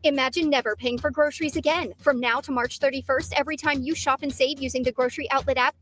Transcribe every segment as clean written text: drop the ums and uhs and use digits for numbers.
Imagine never paying for groceries again. From now to March 31st, every time you shop and save using the Grocery Outlet app,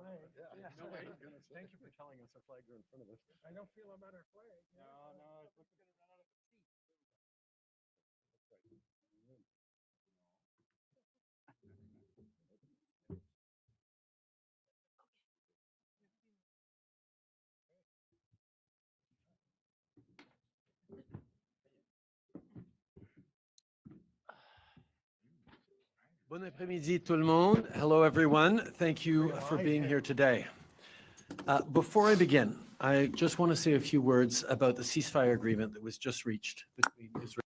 flag. Yeah, Yes. no way. Goodness, Thank you for telling us the flags are in front of us. I don't feel I'm at our flag. No, no, it's gonna run out of the seat. Bon après-midi, tout le monde. Hello, everyone. Thank you for being here today. Before I begin, I just want to say a few words about the ceasefire agreement that was just reached between Israel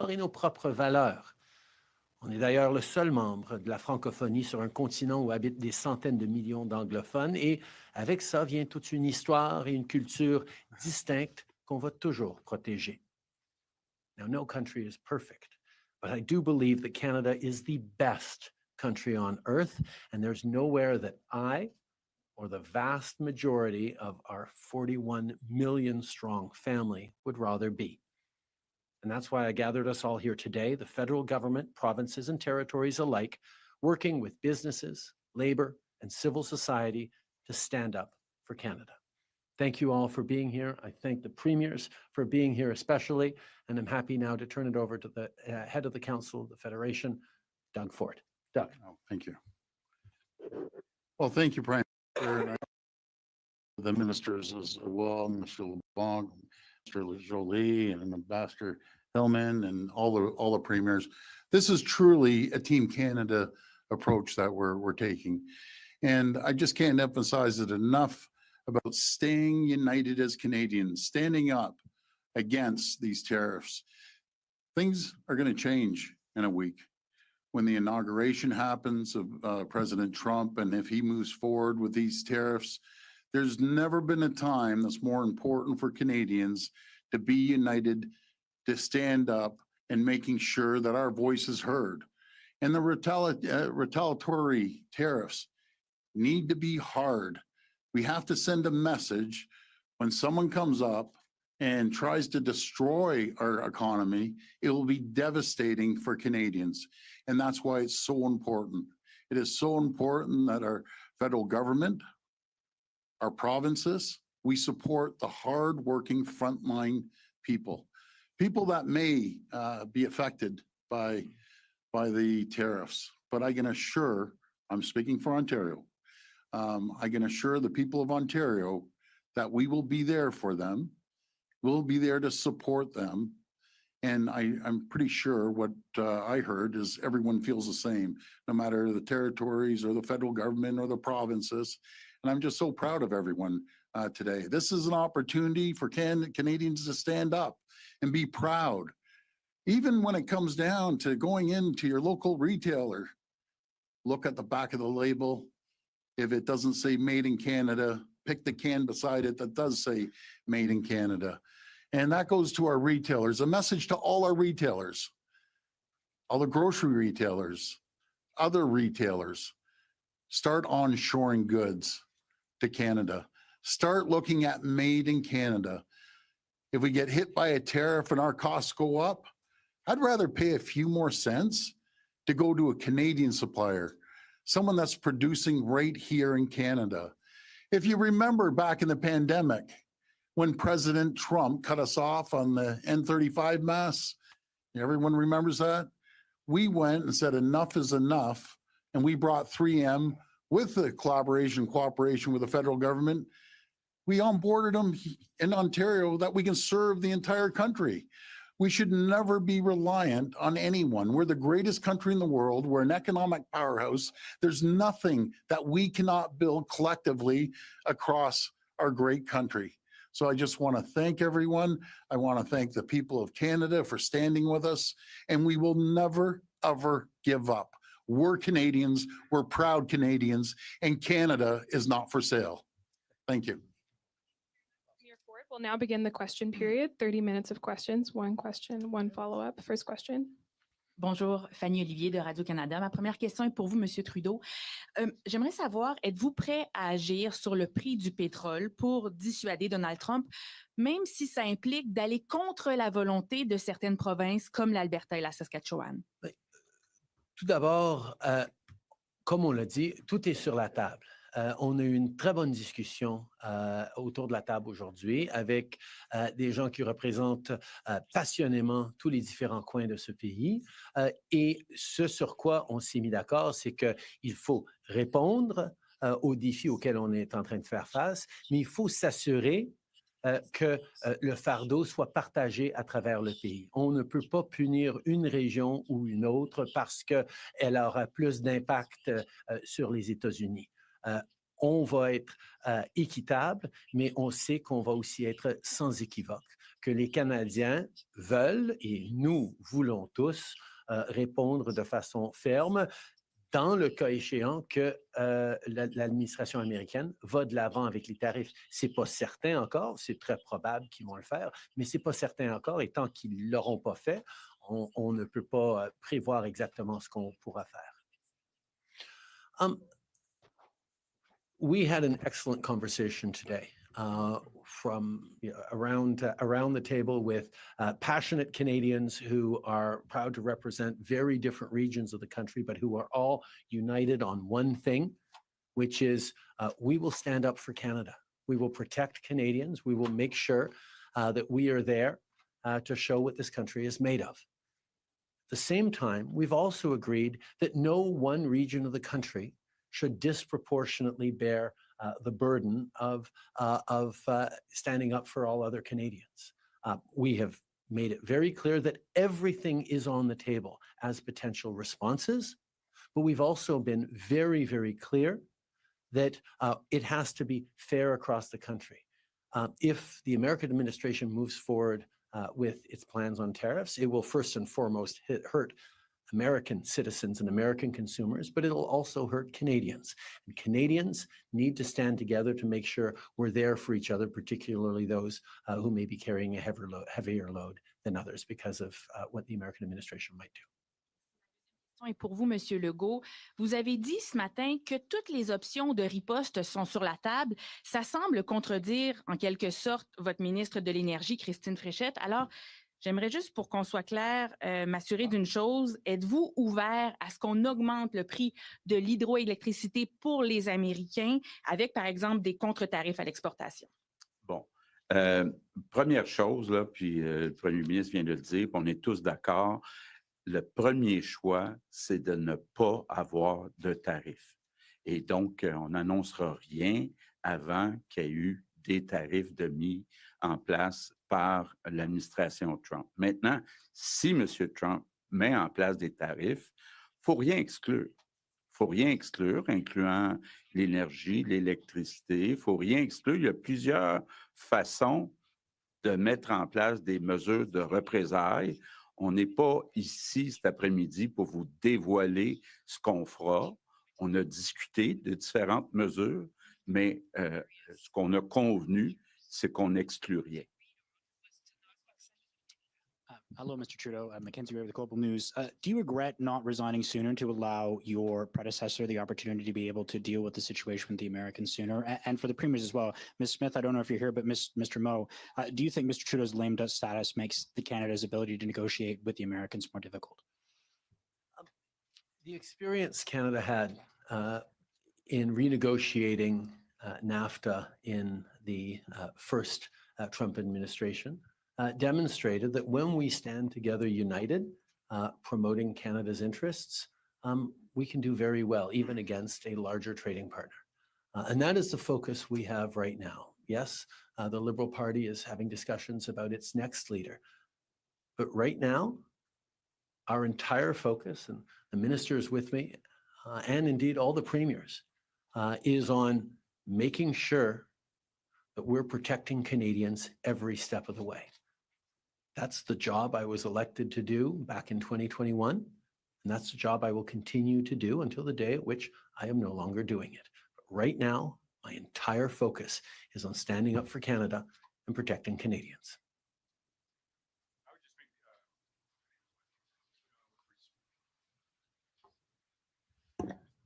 et nos propres valeurs. On est d'ailleurs le seul membre de la francophonie sur un continent où habitent des centaines de millions d'anglophones et avec ça vient toute une histoire et une culture distinctes qu'on va toujours protéger. Now, no country is perfect, but I do believe that Canada is the best country on earth, and there's nowhere that I or the vast majority of our 41 million strong family would rather be. And that's why I gathered us all here today, the federal government, provinces, and territories alike, working with businesses, labor, and civil society to stand up for Canada. Thank you all for being here. I thank the premiers for being here especially, and I'm happy now to turn it over to the head of the Council of the Federation, Doug Ford. Doug. Oh, thank you. Well, thank you, Prime Minister, and the ministers as well, Mr. LeBlanc, Mr. Jolie, and Ambassador Hillman, and all the premiers. This is truly a Team Canada approach that we're taking. And I just can't emphasize it enough about staying united as Canadians, standing up against these tariffs. Things are going to change in a week when the inauguration happens of President Trump, and if he moves forward with these tariffs. There's never been a time that's more important for Canadians to be united, to stand up and making sure that our voice is heard. And the retaliatory tariffs need to be hard. We have to send a message when someone comes up and tries to destroy our economy. It will be devastating for Canadians. And that's why it's so important. It is so important that our federal government, our provinces, we support the hard-working frontline people that may be affected by the tariffs. But I can assure, I'm speaking for Ontario, I can assure the people of Ontario that we will be there for them. We'll be there to support them. And I'm pretty sure what I heard is everyone feels the same, no matter the territories or the federal government or the provinces. And I'm just so proud of everyone today. This is an opportunity for Canadians to stand up and be proud. Even when it comes down to going into your local retailer, look at the back of the label. If it doesn't say Made in Canada, pick the can beside it that does say Made in Canada. And that goes to our retailers, a message to all our retailers, all the grocery retailers, other retailers. Start onshoring goods to Canada. Start looking at Made in Canada. If we get hit by a tariff and our costs go up, I'd rather pay a few more cents to go to a Canadian supplier, someone that's producing right here in Canada. If you remember back in the pandemic, when President Trump cut us off on the N35 masks, everyone remembers that? We went and said enough is enough, and we brought 3M with the cooperation with the federal government. We onboarded them in Ontario that we can serve the entire country. We should never be reliant on anyone. We're the greatest country in the world. We're an economic powerhouse. There's nothing that we cannot build collectively across our great country. So I just want to thank everyone. I want to thank the people of Canada for standing with us, and we will never, ever give up. We're Canadians, we're proud Canadians, and Canada is not for sale. Thank you. Premier Ford will now begin the question period. 30 minutes of questions, one question, one follow-up. First question. Bonjour, Fanny Olivier de Radio-Canada. Ma première question est pour vous, Monsieur Trudeau. J'aimerais savoir, êtes-vous prêt à agir sur le prix du pétrole pour dissuader Donald Trump, même si ça implique d'aller contre la volonté de certaines provinces comme l'Alberta et la Saskatchewan? Tout d'abord, comme on l'a dit, tout est sur la table. On a eu une très bonne discussion autour de la table aujourd'hui avec des gens qui représentent passionnément tous les différents coins de ce pays. Et ce sur quoi on s'est mis d'accord, c'est qu'il faut répondre aux défis auxquels on est en train de faire face, mais il faut s'assurer que le fardeau soit partagé à travers le pays. On ne peut pas punir une région ou une autre parce qu'elle aura plus d'impact sur les États-Unis. on va être équitable, mais on sait qu'on va aussi être sans équivoque, que les Canadiens veulent, et nous voulons tous, répondre de façon ferme, dans le cas échéant que l'administration américaine va de l'avant avec les tarifs. Ce n'est pas certain encore, c'est très probable qu'ils vont le faire, mais ce n'est pas certain encore, et tant qu'ils ne l'auront pas fait, on ne peut pas prévoir exactement ce qu'on pourra faire. We had an excellent conversation today from around the table with passionate Canadians who are proud to represent very different regions of the country, but who are all united on one thing, which is we will stand up for Canada. We will protect Canadians. We will make sure that we are there to show what this country is made of. At the same time, we've also agreed that no one region of the country should disproportionately bear the burden of standing up for all other Canadians. We have made it very clear that everything is on the table as potential responses, but we've also been very, very clear that it has to be fair across the country. If the American administration moves forward with its plans on tariffs, it will first and foremost hurt American citizens and American consumers, but it'll also hurt Canadians. And Canadians need to stand together to make sure we're there for each other, particularly those who may be carrying a heavier load than others because of what the American administration might do. Et pour vous, Monsieur Legault, vous avez dit ce matin que toutes les options de riposte sont sur la table. Ça semble contredire, en quelque sorte, votre ministre de l'Énergie, Christine Fréchette. Alors, j'aimerais juste, pour qu'on soit clair, m'assurer d'une chose. Êtes-vous ouvert à ce qu'on augmente le prix de l'hydroélectricité pour les Américains avec, par exemple, des contre-tarifs à l'exportation? Bon. Première chose, là, puis le premier ministre vient de le dire, puis on est tous d'accord. Le premier choix, c'est de ne pas avoir de tarifs. Et donc, on n'annoncera rien avant qu'il y ait eu des tarifs de mis en place par l'administration Trump. Maintenant, si M. Trump met en place des tarifs, il ne faut rien exclure. Il ne faut rien exclure, incluant l'énergie, l'électricité. Il ne faut rien exclure. Il y a plusieurs façons de mettre en place des mesures de représailles. On n'est pas ici cet après-midi pour vous dévoiler ce qu'on fera. On a discuté de différentes mesures, mais ce qu'on a convenu, c'est qu'on n'exclut rien. Hello, Mr. Trudeau. Mackenzie Ray with Global News. Do you regret not resigning sooner to allow your predecessor the opportunity to be able to deal with the situation with the Americans sooner? And for the premiers as well, Ms. Smith, I don't know if you're here, but Mr. Moe, do you think Mr. Trudeau's lame duck status makes Canada's ability to negotiate with the Americans more difficult? The experience Canada had in renegotiating NAFTA in the first Trump administration demonstrated that when we stand together united, promoting Canada's interests, we can do very well, even against a larger trading partner. And that is the focus we have right now. Yes, the Liberal Party is having discussions about its next leader. But right now, our entire focus, and the ministers with me, and indeed all the premiers, is on making sure that we're protecting Canadians every step of the way. That's the job I was elected to do back in 2021, and that's the job I will continue to do until the day at which I am no longer doing it. But right now, my entire focus is on standing up for Canada and protecting Canadians.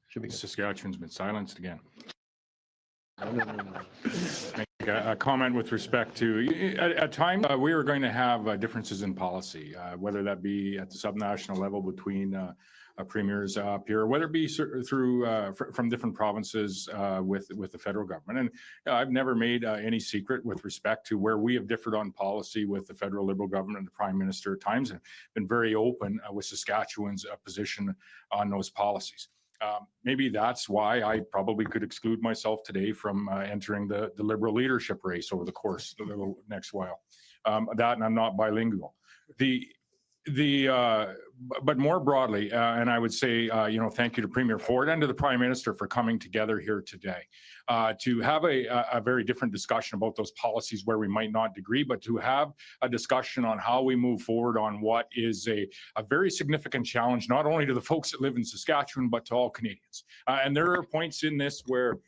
Should be good. Saskatchewan's been silenced again. No. Make a comment with respect to, at times, we are going to have differences in policy, whether that be at the subnational level between premiers up here, whether it be through from different provinces with the federal government. And I've never made any secret with respect to where we have differed on policy with the federal Liberal government and the Prime Minister at times, and been very open with Saskatchewan's position on those policies. Maybe that's why I probably could exclude myself today from entering the Liberal leadership race over the course of the next while. That, and I'm not bilingual. But more broadly, and I would say, thank you to Premier Ford and to the Prime Minister for coming together here today to have a very different discussion about those policies where we might not agree, but to have a discussion on how we move forward on what is a very significant challenge, not only to the folks that live in Saskatchewan, but to all Canadians. And there are points in this where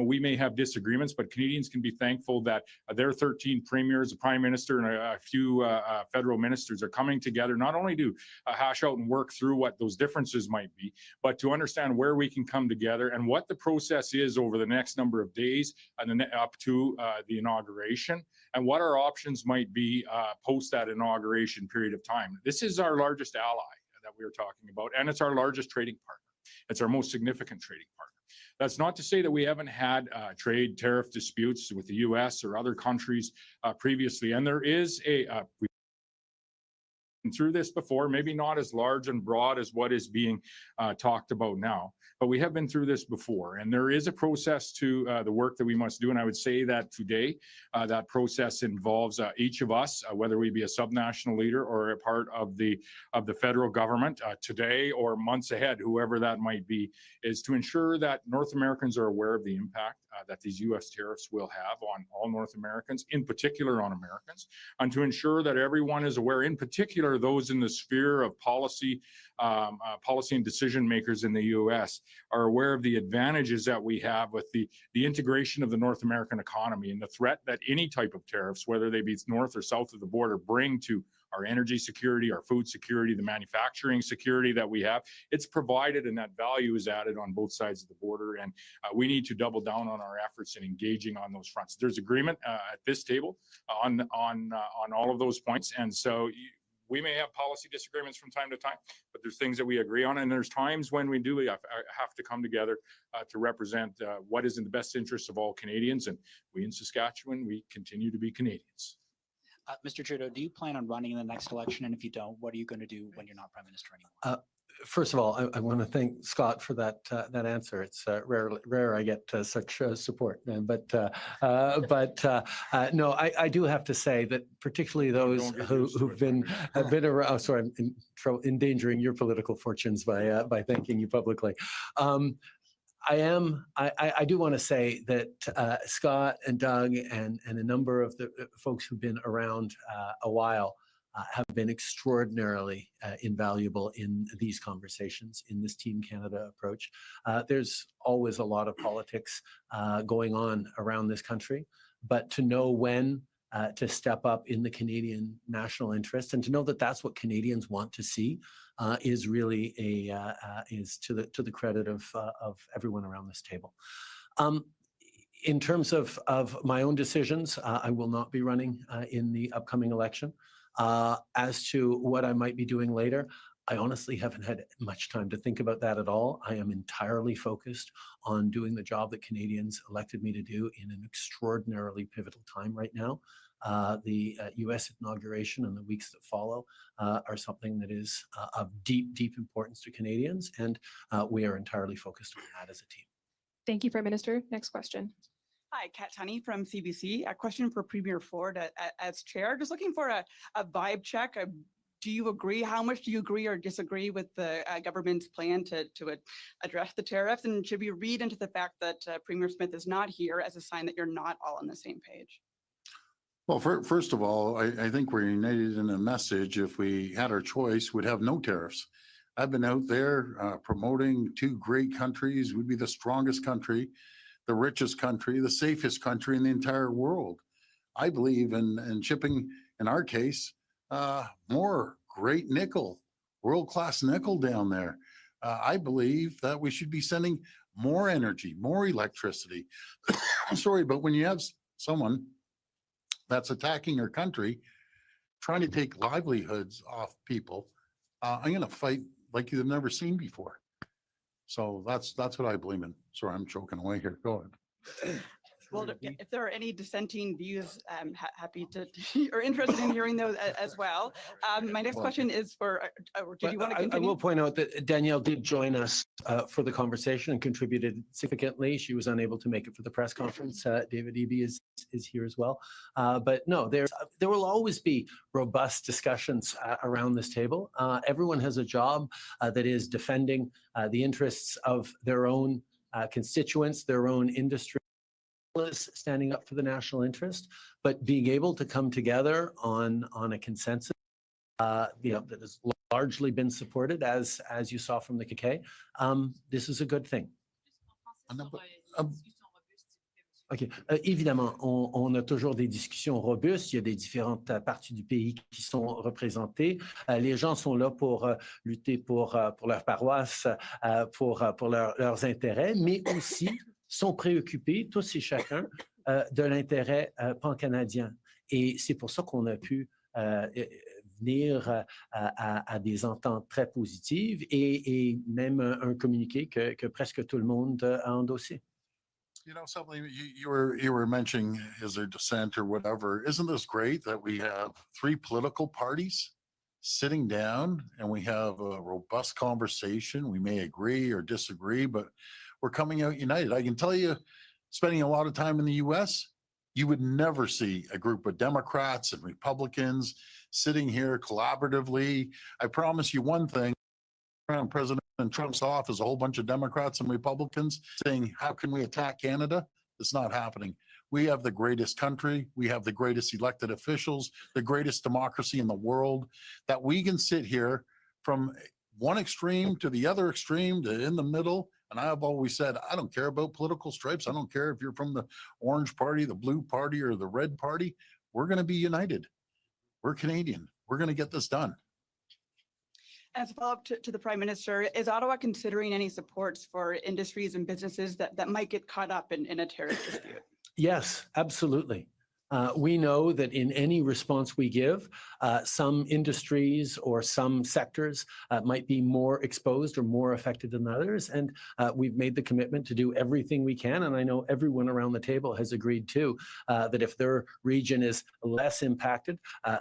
we may have disagreements, but Canadians can be thankful that their 13 premiers, the Prime Minister, and a few federal ministers are coming together not only to hash out and work through what those differences might be, but to understand where we can come together and what the process is over the next number of days and then up to the inauguration, and what our options might be post that inauguration period of time. This is our largest ally that we are talking about, and it's our largest trading partner. It's our most significant trading partner. That's not to say that we haven't had trade tariff disputes with the U.S. or other countries previously. And there is we've been through this before, maybe not as large and broad as what is being talked about now, but we have been through this before. And there is a process to the work that we must do. And I would say that today, that process involves each of us, whether we be a subnational leader or a part of the federal government today or months ahead, whoever that might be, is to ensure that North Americans are aware of the impact that these U.S. tariffs will have on all North Americans, in particular on Americans, and to ensure that everyone is aware, in particular those in the sphere of policy and decision makers in the U.S. are aware of the advantages that we have with the integration of the North American economy and the threat that any type of tariffs, whether they be north or south of the border, bring to our energy security, our food security, the manufacturing security that we have. It's provided, and that value is added on both sides of the border. And we need to double down on our efforts in engaging on those fronts. There's agreement at this table on all of those points. And so we may have policy disagreements from time to time, but there's things that we agree on. And there's times when we do have to come together to represent what is in the best interest of all Canadians. And we in Saskatchewan, we continue to be Canadians. Mr. Trudeau, do you plan on running in the next election? And if you don't, what are you going to do when you're not Prime Minister anymore? First of all, I want to thank Scott for that answer. It's rare I get such support, no, I do have to say that particularly those who've been around. Oh, sorry, I'm endangering your political fortunes by thanking you publicly. I do want to say that Scott and Doug and a number of the folks who've been around a while have been extraordinarily invaluable in these conversations, in this Team Canada approach. There's always a lot of politics going on around this country, but to know when to step up in the Canadian national interest and to know that that's what Canadians want to see is really is to the credit of everyone around this table. In terms of my own decisions, I will not be running in the upcoming election. As to what I might be doing later, I honestly haven't had much time to think about that at all. I am entirely focused on doing the job that Canadians elected me to do in an extraordinarily pivotal time right now. The U.S. inauguration and the weeks that follow are something that is of deep, deep importance to Canadians, and we are entirely focused on that as a team. Thank you, Prime Minister. Next question. Hi, Kat Tunney from CBC. A question for Premier Ford as chair. Just looking for a vibe check. Do you agree? How much do you agree or disagree with the government's plan to address the tariffs? And should we read into the fact that Premier Smith is not here as a sign that you're not all on the same page? Well, first of all, I think we're united in a message. If we had our choice, we'd have no tariffs. I've been out there promoting two great countries. We'd be the strongest country, the richest country, the safest country in the entire world. I believe in shipping, in our case, more great nickel, world-class nickel down there. I believe that we should be sending more energy, more electricity. Sorry, but when you have someone that's attacking our country, trying to take livelihoods off people, I'm going to fight like you've never seen before. So that's what I believe in. Sorry, I'm choking away here. Go ahead. Well, if there are any dissenting views, I'm happy to, or interested in hearing those as well. My next question is for, or did you want to I continue? will point out that Danielle did join us for the conversation and contributed significantly. She was unable to make it for the press conference. David Eby is here as well. But no, there will always be robust discussions around this table. Everyone has a job that is defending the interests of their own constituents, their own industry, standing up for the national interest, but being able to come together on a consensus that has largely been supported, as you saw from the KK. This is a good thing. OK. Évidemment, on a toujours des discussions robustes. Il y a des différentes parties du pays qui sont représentées. Les gens sont là pour lutter pour leur paroisse, pour leurs intérêts, mais aussi sont préoccupés, tous et chacun, de l'intérêt pan-canadien. Et c'est pour ça qu'on a pu venir à des ententes très positives et même un communiqué que presque tout le monde a endossé. You know, something you were mentioning, is there dissent or whatever? Isn't this great that we have three political parties sitting down and we have a robust conversation? We may agree or disagree, but we're coming out united. I can tell you, spending a lot of time in the US, you would never see a group of Democrats and Republicans sitting here collaboratively. I promise you one thing, around President Trump's office, a whole bunch of Democrats and Republicans saying, how can we attack Canada? It's not happening. We have the greatest country. We have the greatest elected officials, the greatest democracy in the world, that we can sit here from one extreme to the other extreme to in the middle. And I've always said, I don't care about political stripes. I don't care if you're from the orange party, the blue party, or the red party. We're going to be united. We're Canadian. We're going to get this done. As a follow-up to the Prime Minister, is Ottawa considering any supports for industries and businesses that might get caught up in a tariff dispute? Yes, absolutely. We know that in any response we give, some industries or some sectors might be more exposed or more affected than others. And we've made the commitment to do everything we can. And I know everyone around the table has agreed too, that if their region is less impacted,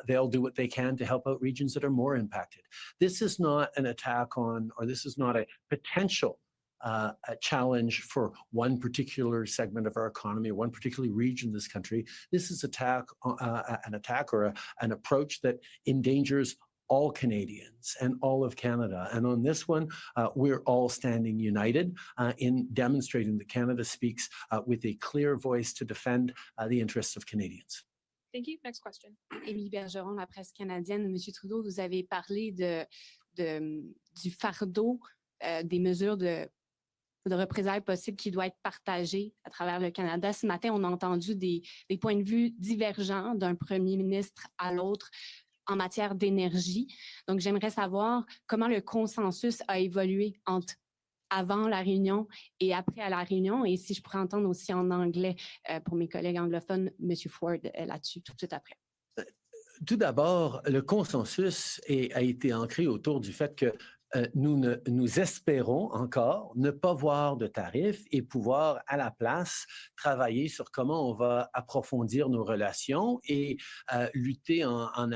they'll do what they can to help out regions that are more impacted. This is not an attack on, or this is not a potential a challenge for one particular segment of our economy, one particular region in this country. This is an attack or an approach that endangers all Canadians and all of Canada. And on this one, we're all standing united in demonstrating that Canada speaks with a clear voice to defend the interests of Canadians. Thank you. Next question. Émilie Bergeron, la presse canadienne. Monsieur Trudeau, vous avez parlé du fardeau des mesures de représailles possibles qui doit être partagé à travers le Canada. Ce matin, on a entendu des points de vue divergents d'un premier ministre à l'autre en matière d'énergie. Donc, j'aimerais savoir comment le consensus a évolué entre avant la réunion et après à la réunion, et si je pourrais entendre aussi en anglais pour mes collègues anglophones, M. Ford là-dessus tout de suite après. Tout d'abord, le consensus a été ancré autour du fait que nous espérons encore ne pas voir de tarifs et pouvoir à la place travailler sur comment on va approfondir nos relations et lutter en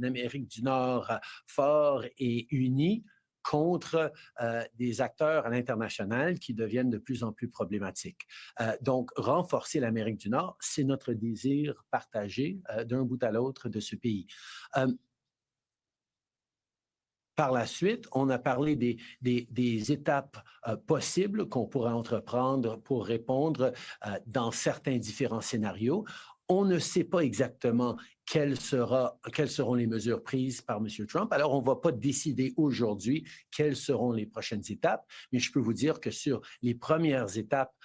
Amérique du Nord fort et unis contre des acteurs à l'international qui deviennent de plus en plus problématiques. Donc, renforcer l'Amérique du Nord, c'est notre désir partagé d'un bout à l'autre de ce pays. Par la suite, on a parlé des étapes possibles qu'on pourrait entreprendre pour répondre dans certains différents scénarios. On ne sait pas exactement quelles seront les mesures prises par M. Trump. Alors, on ne va pas décider aujourd'hui quelles seront les prochaines étapes, mais je peux vous dire que sur les premières étapes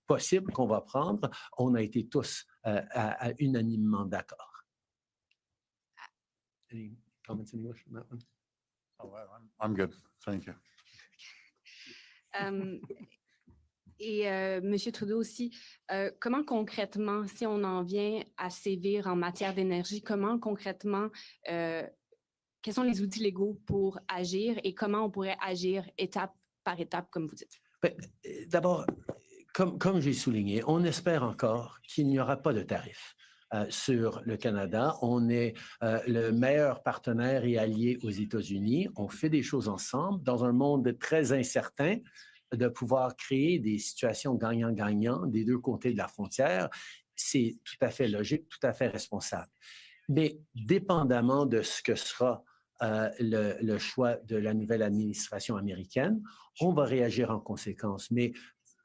possibles qu'on va prendre, on a été tous unanimement d'accord. Any comments in English on that one? Oh, I'm good. Thank you. Monsieur Trudeau aussi, comment concrètement, si on en vient à sévir en matière d'énergie, comment concrètement, quels sont les outils légaux pour agir et comment on pourrait agir étape par étape, comme vous dites? D'abord, Comme j'ai souligné, on espère encore qu'il n'y aura pas de tarifs sur le Canada. On est le meilleur partenaire et allié aux États-Unis. On fait des choses ensemble dans un monde très incertain, de pouvoir créer des situations gagnant-gagnant des deux côtés de la frontière. C'est tout à fait logique, tout à fait responsable. Mais dépendamment de ce que sera le choix de la nouvelle administration américaine, on va réagir en conséquence. Mais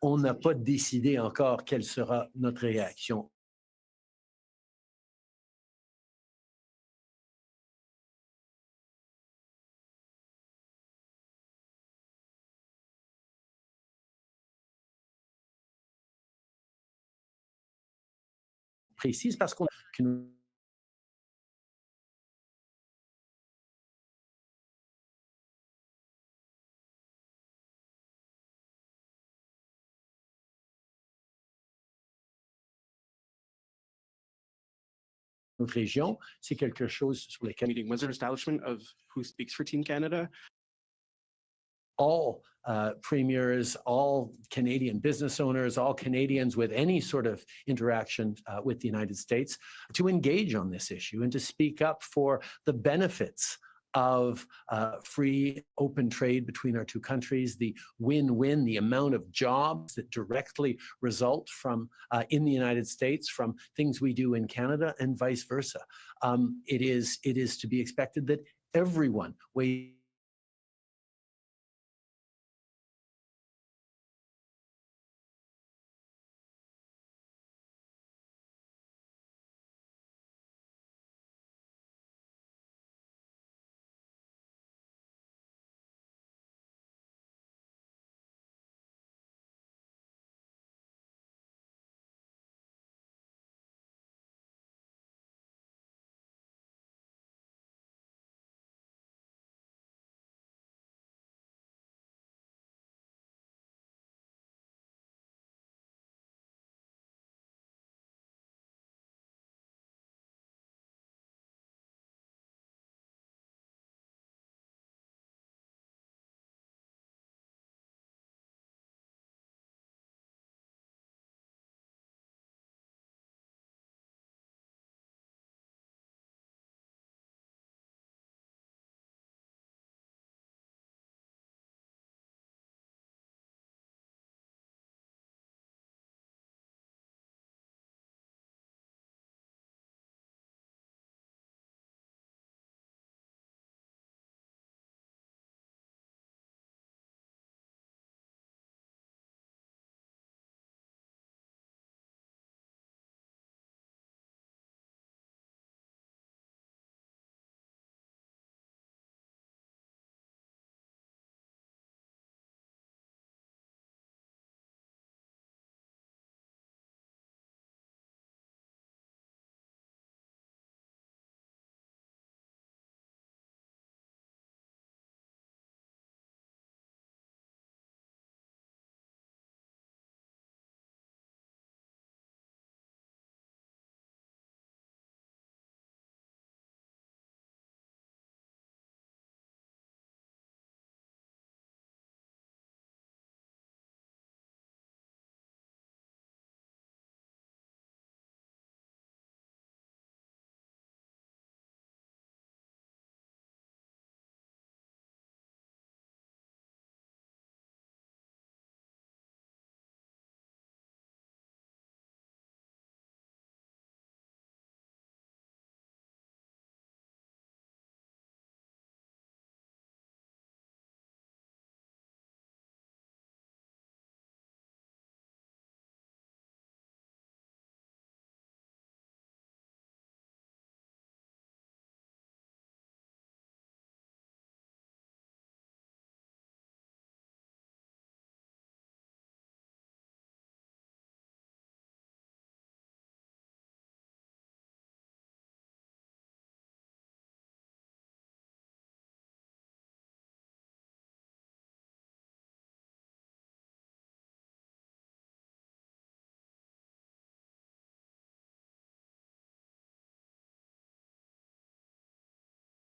on n'a pas décidé encore quelle sera notre réaction. Précise parce qu'on notre région, c'est quelque chose sur lequel Meeting was an establishment of who speaks for Team Canada. all premiers, all Canadian business owners, all Canadians with any sort of interaction with the United States to engage on this issue and to speak up for the benefits of free, open trade between our two countries, the win-win, the amount of jobs that directly result from in the United States from things we do in Canada and vice versa. It is to be expected that everyone weighs